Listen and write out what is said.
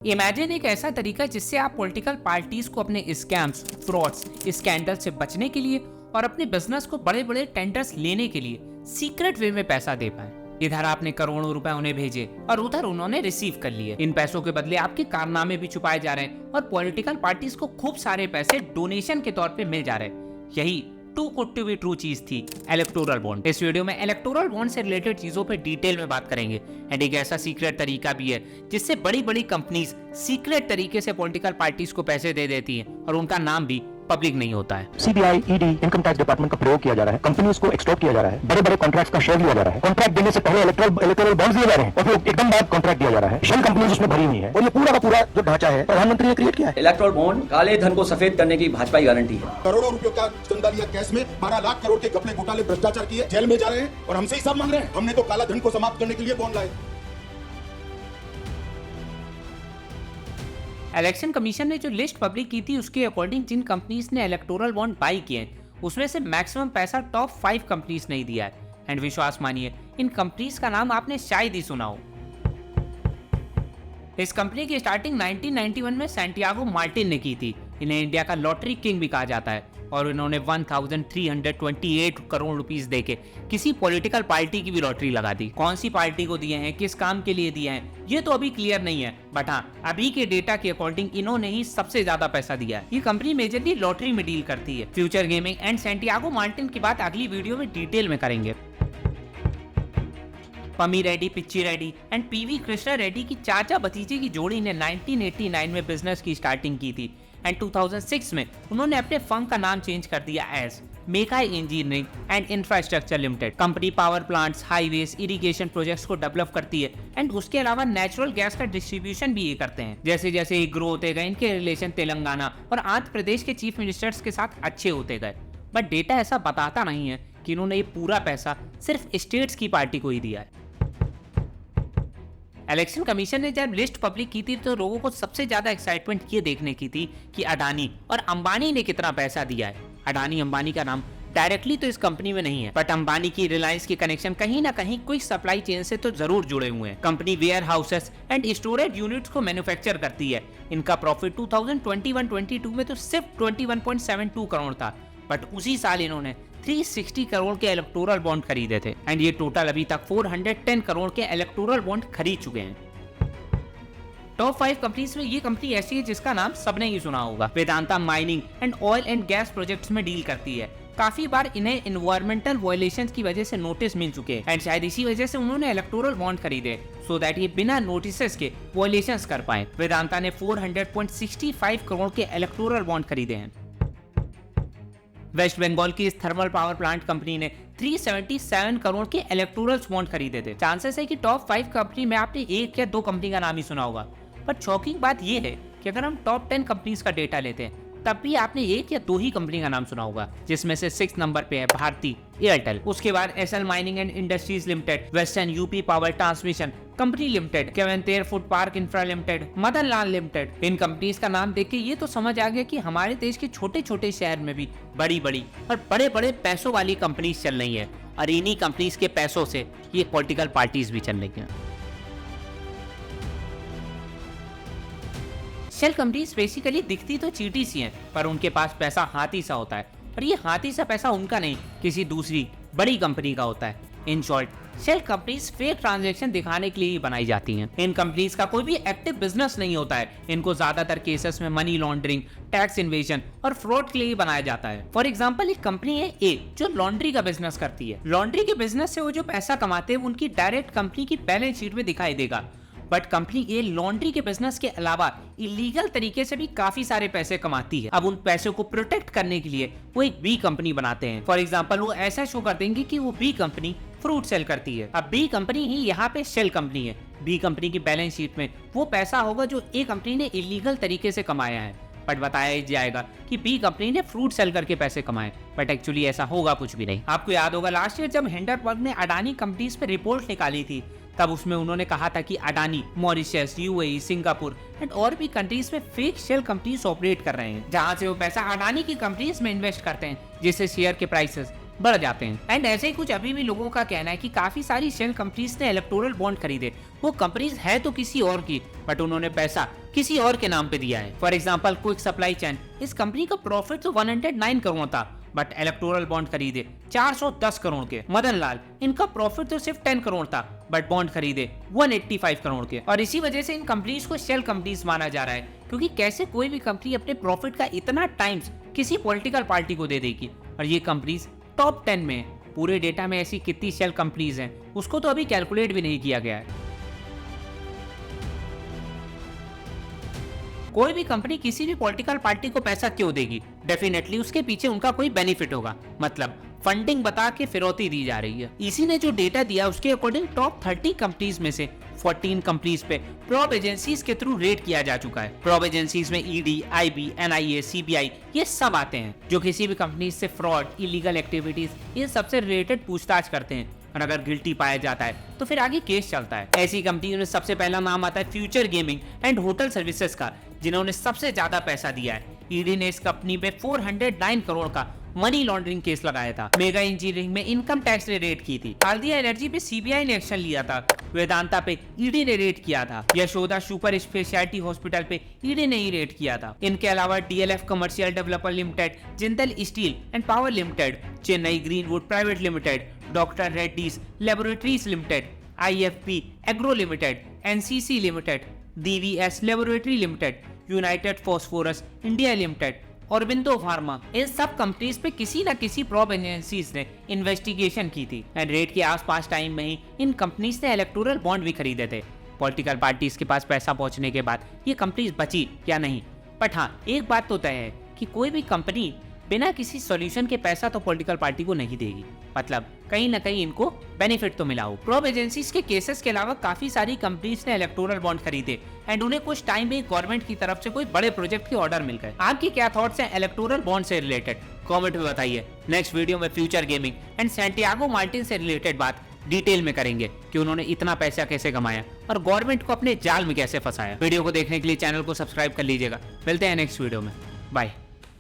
Imagine एक ऐसा तरीका जिससे आप पॉलिटिकल पार्टीज को अपने स्कैम्स, फ्रॉड्स, स्कैंडल से बचने के लिए और अपने बिजनेस को बड़े बड़े टेंडर्स लेने के लिए सीक्रेट वे में पैसा दे पाए। इधर आपने करोड़ों रुपए उन्हें भेजे और उधर उन्होंने रिसीव कर लिए। इन पैसों के बदले आपके कारनामे भी छुपाए जा रहे हैं और पॉलिटिकल पार्टीज को खूब सारे पैसे डोनेशन के तौर पे मिल जा रहे हैं। यही too good to be true चीज थी, इलेक्टोरल बॉन्ड। इस वीडियो में इलेक्टोरल बॉन्ड से रिलेटेड चीजों पे डिटेल में बात करेंगे एंड एक ऐसा सीक्रेट तरीका भी है जिससे बड़ी बड़ी कंपनीज सीक्रेट तरीके से पॉलिटिकल पार्टीज को पैसे दे देती हैं और उनका नाम भी पब्लिक नहीं होता है। CBI, ED, income tax department का प्रयोग किया जा रहा है, कंपनीज को एक्सटॉर्ट किया जा रहा है, बड़े बड़े कॉन्ट्रैक्ट्स का शेयर लिया जा रहा है, कॉन्ट्रैक्ट देने से पहले इलेक्टोरल बॉन्ड्स दिए जा रहे हैं और फिर एकदम बाद कॉन्ट्रैक्ट दिया जा रहा है। शेल कंपनीज उसमें भरी हुई है और ये पूरा का पूरा जो ढांचा है प्रधानमंत्री ने क्रिएट किया है। इलेक्टोरल बॉन्ड काले धन को सफेद करने की भाजपा की गारंटी है। करोड़ों रुपयों का चंदा लिया कैश में, 12 लाख करोड़ के घपले घोटाले भ्रष्टाचार किए, जेल में जा रहे हैं और हमसे हिसाब मांग रहे हैं। हमने तो काला धन को समाप्त करने के लिए बॉन्ड लाए। इलेक्शन कमीशन ने जो लिस्ट पब्लिक की थी उसके अकॉर्डिंग जिन कंपनीज ने इलेक्टोरल बॉन्ड बाई किए उसमें से मैक्सिमम पैसा टॉप 5 कंपनीज ने ही दिया है। एंड विश्वास मानिए इन कंपनीज का नाम आपने शायद ही सुना हो। इस कंपनी की स्टार्टिंग 1991 में सैंटियागो मार्टिन ने की थी। इन्हें इंडिया का लॉटरी किंग भी कहा जाता है और इन्होंने 1328 करोड़ रुपीस देके किसी पॉलिटिकल पार्टी की भी लॉटरी लगा दी। कौन सी पार्टी को दिए हैं, किस काम के लिए दिए हैं, ये तो अभी क्लियर नहीं है, बट हाँ अभी के डेटा के अकॉर्डिंग इन्होंने ही सबसे ज्यादा पैसा दिया है। ये कंपनी मेजरली लॉटरी में डील करती है। Future gaming and Santiago Martin की बात अगली वीडियो में डिटेल में करेंगे। पमी रेड्डी, पिच्ची रेड्डी एंड पीवी कृष्णा रेड्डी की चाचा भतीजे की जोड़ी ने 1989 में बिजनेस की स्टार्टिंग की थी एंड 2006 में उन्होंने अपने फर्म का नाम चेंज कर दिया एज मेकाई engineering and infrastructure limited. Company power plants, highways, irrigation projects को डेवलप करती है एंड उसके अलावा नेचुरल गैस का डिस्ट्रीब्यूशन भी ये करते हैं। जैसे जैसे ये ग्रो होते गए इनके रिलेशन तेलंगाना और आंध्र प्रदेश के चीफ मिनिस्टर्स के साथ अच्छे होते गए, बट डेटा ऐसा बताता नहीं है कि इन्होंने ये पूरा पैसा सिर्फ स्टेट्स की पार्टी को ही दिया है। इलेक्शन कमीशन ने जब लिस्ट पब्लिक की थी तो लोगों को सबसे ज्यादा एक्साइटमेंट ये देखने की थी कि अडानी और अंबानी ने कितना पैसा दिया है। अडानी अंबानी का नाम डायरेक्टली तो इस कंपनी में नहीं है, बट अंबानी की रिलायंस के कनेक्शन कहीं ना कहीं कोई सप्लाई चेन से तो जरूर जुड़े हुए हैं। Company warehouses and storage units को मैन्युफैक्चर करती है। इनका प्रॉफिट 2021-22 में तो सिर्फ 21.72 करोड़ था, बट उसी साल इन्होंने 360 करोड़ के इलेक्टोरल बॉन्ड खरीदे थे एंड ये टोटल अभी तक 410 करोड़ के इलेक्टोरल बॉन्ड खरीद चुके हैं। टॉप 5 कंपनीज में ये कंपनी ऐसी है जिसका नाम सबने ही सुना होगा। Vedanta mining and oil and gas projects में डील करती है। काफी बार इन्हें एनवायरमेंटल वायलेशंस की वजह से नोटिस मिल चुके हैं एंड शायद इसी वजह से उन्होंने इलेक्टोरल बॉन्ड खरीदे सो दैट ये बिना नोटिस के वायलेशंस कर पाए। वेदांता ने 400.65 करोड़ के इलेक्टोरल बॉन्ड खरीदे हैं। वेस्ट बंगाल की इस थर्मल पावर प्लांट कंपनी ने 377 करोड़ के इलेक्टोरल बॉन्ड खरीदे थे। चांसेस है कि टॉप 5 कंपनी में आपने एक या दो कंपनी का नाम ही सुना होगा, पर शॉकिंग बात यह है कि अगर हम टॉप 10 कंपनीज का डेटा लेते हैं तब भी आपने एक या दो ही कंपनी का नाम सुना होगा, जिसमें से 6 नंबर पे है भारती एयरटेल। उसके बाद SL mining and industries limited, western UP power transmission company limited, Keventer food park infra limited, Madan Lal limited. इन कंपनीज का नाम देख के ये तो समझ आ गया कि हमारे देश के छोटे छोटे शहर में भी बड़ी बड़ी और बड़े बड़े पैसों वाली कंपनीज चल रही है और इन्हीं कंपनीज के पैसों से ये पॉलिटिकल पार्टीज भी चल रही है। शेल कंपनीज बेसिकली दिखती तो चीटी सी हैं, पर उनके पास पैसा हाथी सा होता है और ये हाथी सा पैसा उनका नहीं किसी दूसरी बड़ी कंपनी का होता है। In short shell companies fake transaction दिखाने के लिए ही बनाई जाती हैं। इन कंपनीज का कोई भी एक्टिव बिजनेस नहीं होता है। इनको ज्यादातर केसेस में मनी लॉन्ड्रिंग, टैक्स इन्वेजन और फ्रॉड के लिए ही बनाया जाता है। फॉर एग्जांपल एक कंपनी है ए जो लॉन्ड्री का बिजनेस करती है। लॉन्ड्री के बिजनेस से वो जो पैसा कमाते हैं उनकी डायरेक्ट कंपनी की बैलेंस शीट में दिखाई देगा, बट कंपनी ये लॉन्ड्री के बिजनेस के अलावा इलीगल तरीके से भी काफी सारे पैसे कमाती है। अब उन पैसों को प्रोटेक्ट करने के लिए वो एक बी कंपनी बनाते हैं। फॉर एग्जांपल वो ऐसा शो कर देंगे कि वो बी कंपनी फ्रूट सेल करती है। अब बी कंपनी ही यहाँ पे शेल कंपनी है। बी कंपनी की बैलेंस शीट में वो पैसा होगा जो ए कंपनी ने इलीगल तरीके से कमाया है, बट बताया जाएगा कि बी कंपनी ने फ्रूट सेल करके पैसे कमाए, बट एक्चुअली ऐसा होगा कुछ भी नहीं। आपको याद होगा लास्ट ईयर जब हिंडरबर्ग ने अडानी कंपनीज पे रिपोर्ट निकाली थी, तब उसमें उन्होंने कहा था कि Adani Mauritius, UAE, Singapore and और भी कंट्रीज में फेक शेल कंपनीज ऑपरेट कर रहे हैं, जहां से वो पैसा अडानी की कंपनीज में इन्वेस्ट करते हैं, जिससे शेयर के प्राइसेस बढ़ जाते हैं। एंड ऐसे ही कुछ अभी भी लोगों का कहना है कि काफी सारी शेल कंपनीज ने इलेक्टोरल बॉन्ड खरीदे, वो कंपनीज है तो किसी और की, बट उन्होंने पैसा किसी और के नाम पे दिया है। For example quick supply chain, इस कंपनी का प्रॉफिट तो 109 करोड़ था, बट इलेक्टोरल बॉन्ड खरीदे 410 करोड़ के। मदन लाल, इनका प्रॉफिट तो सिर्फ 10 करोड़ था, बट बॉन्ड खरीदे 185 करोड़ के। और इसी वजह से इन कंपनीज को शेल कंपनीज माना जा रहा है, क्योंकि कैसे कोई भी कंपनी अपने प्रॉफिट का इतना टाइम्स किसी पॉलिटिकल पार्टी को दे देगी। और ये कंपनीज टॉप 10 में है। पूरे डेटा में ऐसी कितनी शेल कंपनीज हैं उसको तो अभी कैलकुलेट भी नहीं किया गया है। कोई भी कंपनी किसी भी पॉलिटिकल पार्टी को पैसा क्यों देगी? डेफिनेटली उसके पीछे उनका कोई बेनिफिट होगा, मतलब फंडिंग बता के फिरौती दी जा रही है। इसी ने जो डेटा दिया उसके अकॉर्डिंग टॉप 30 कंपनीज में से 14 कंपनीज पे प्रॉब एजेंसीज के थ्रू रेट किया जा चुका है। प्रॉब एजेंसीज में ईडी, आईबी, एनआईए, सीबीआई ये सब आते हैं, जो किसी भी कंपनी से फ्रॉड, इलीगल एक्टिविटीज ये सबसे रिलेटेड पूछताछ करते हैं। और अगर गिल्टी पाया जाता है तो फिर आगे केस चलता है। ऐसी कंपनियों में सबसे पहला नाम आता है future gaming and hotel services का, जिन्होंने सबसे ज्यादा पैसा दिया है। ईडी ने इस कंपनी पे 409 करोड़ का मनी लॉन्ड्रिंग केस लगाया था। मेगा इंजीनियरिंग में इनकम टैक्स ने रेड की थी। हल्दिया एनर्जी पे सीबीआई ने एक्शन लिया था। वेदांता पे ईडी ने रेड किया था। यशोदा सुपर स्पेशलिटी हॉस्पिटल पे ईडी ने ही रेड किया था। इनके अलावा DLF commercial developer limited, Jindal steel and power limited, Chennai greenwood private limited, doctor Reddy's laboratories limited, IFP agro limited, NCC limited, DVS laboratory limited, United phosphorus India limited, Aurobindo pharma, इन सब companies पे किसी न किसी प्रॉब एजेंसीज ने इन्वेस्टिगेशन की थी। And rate के आसपास टाइम में ही इन कंपनीज ने इलेक्टोरल बॉन्ड भी खरीदे थे। पॉलिटिकल पार्टीज के पास पैसा पहुंचने के बाद ये कंपनीज बची या नहीं, बट हाँ एक बात तो तय है कि कोई भी कंपनी बिना किसी सॉल्यूशन के पैसा तो पॉलिटिकल पार्टी को नहीं देगी, मतलब कहीं ना कहीं इनको बेनिफिट तो मिला हो। प्रॉब एजेंसीज के केसेस के अलावा काफी सारी कंपनीज ने इलेक्टोरल बॉन्ड खरीदे एंड उन्हें कुछ टाइम में गवर्नमेंट की तरफ से कोई बड़े प्रोजेक्ट के ऑर्डर मिल गए। आपकी क्या थॉट्स हैं इलेक्टोरल बॉन्ड से रिलेटेड? कमेंट में बताइए। नेक्स्ट वीडियो में future gaming and Santiago Martin से रिलेटेड बात डिटेल में करेंगे कि उन्होंने इतना पैसा कैसे कमाया और गवर्नमेंट को अपने जाल में कैसे फंसाया। वीडियो को देखने के लिए चैनल को सब्सक्राइब कर लीजिएगा। मिलते हैं नेक्स्ट वीडियो में, बाय।